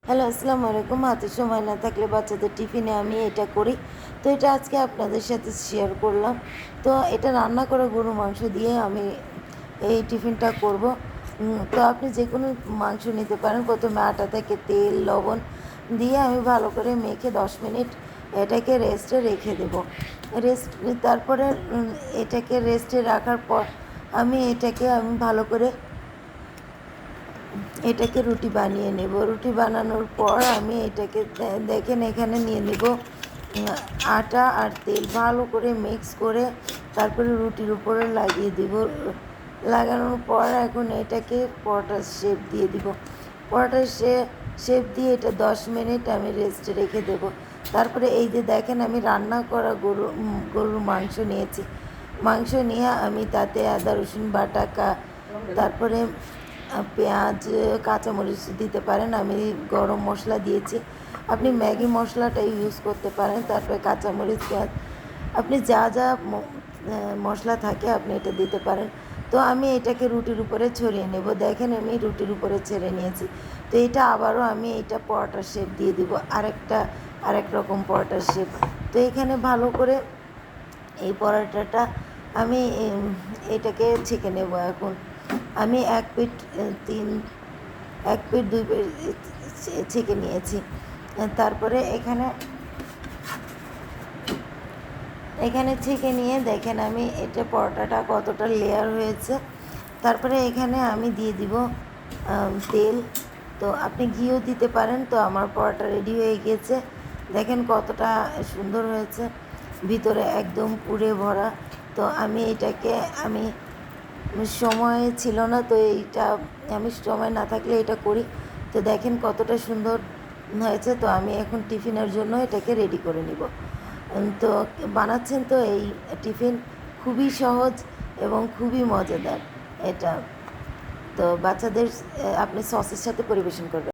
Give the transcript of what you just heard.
Hello, আসসালামু আলাইকুম। হাতে সময় না থাকলে বাচ্চাদের টিফিনে আমি এটা করি। তো এটা আজকে আপনাদের সাথে শেয়ার করলাম। তো এটা রান্না করা গরুর মাংস দিয়ে আমি এই টিফিনটা করব। তো আপনি যেকোনো মাংস নিতে পারেন। প্রথমে আটা থেকে তেল, লবণ দিয়ে আমি ভালো করে মেখে 10 মিনিট এটাকে রেস্টে রেখে দেব। তারপরে এটাকে রেস্টে রাখার পর আমি ভালো করে এটাকে রুটি বানিয়ে নেব। রুটি বানানোর পর আমি এটাকে দেখেন এখানে নিয়ে নেব আটা আর তেল, ভালো করে মিক্স করে তারপরে রুটির উপরে লাগিয়ে দেব। লাগানোর পর এখন এটাকে পরোটার শেপ দিয়ে দিব। পরোটার শেপ দিয়ে এটা 10 মিনিট আমি রেস্টে রেখে দেব। তারপরে এই যে দেখেন আমি রান্না করা গরুর মাংস নিয়েছি। মাংস নিয়ে আমি তাতে আদা রসুন বাটা তারপরে পেঁয়াজ, কাঁচামরিচ দিতে পারেন। আমি গরম মশলা দিয়েছি, আপনি ম্যাগি মশলাটা ইউজ করতে পারেন। তারপরে কাঁচামরিচ, পেঁয়াজ, আপনি যা যা মশলা থাকে আপনি এটা দিতে পারেন। তো আমি এটাকে রুটির উপরে ছড়িয়ে নেব। দেখেন আমি রুটির উপরে ছেড়ে নিয়েছি। তো এটা আবারও আমি এটা পরোটার শেপ দিয়ে দিব, আরেক রকম পরোটার শেপ। তো এখানে ভালো করে এই পরোটাটা আমি এটাকে ছেঁকে নেব। এখন আমি এক পিঠ 2 পিঠ ছেঁকে নিয়েছি। তারপরে এখানে ছেঁকে নিয়ে দেখেন আমি এটা পরোটাটা কতটা লেয়ার হয়েছে। তারপরে এখানে আমি দিয়ে দিব তেল। তো আপনি ঘিও দিতে পারেন। তো আমার পরোটা রেডি হয়ে গিয়েছে। দেখেন কতটা সুন্দর হয়েছে, ভিতরে একদম পুরে ভরা। তো আমি এটাকে সময় ছিল না, তো এইটা আমি সময় না থাকলে এটা করি। তো দেখেন কতটা সুন্দর হয়েছে। তো আমি এখন টিফিনের জন্য এটাকে রেডি করে নিব। তো বানাচ্ছেন তো এই টিফিন খুবই সহজ এবং খুবই মজাদার এটা। তো বাচ্চাদের আপনি সসের সাথে পরিবেশন করবেন।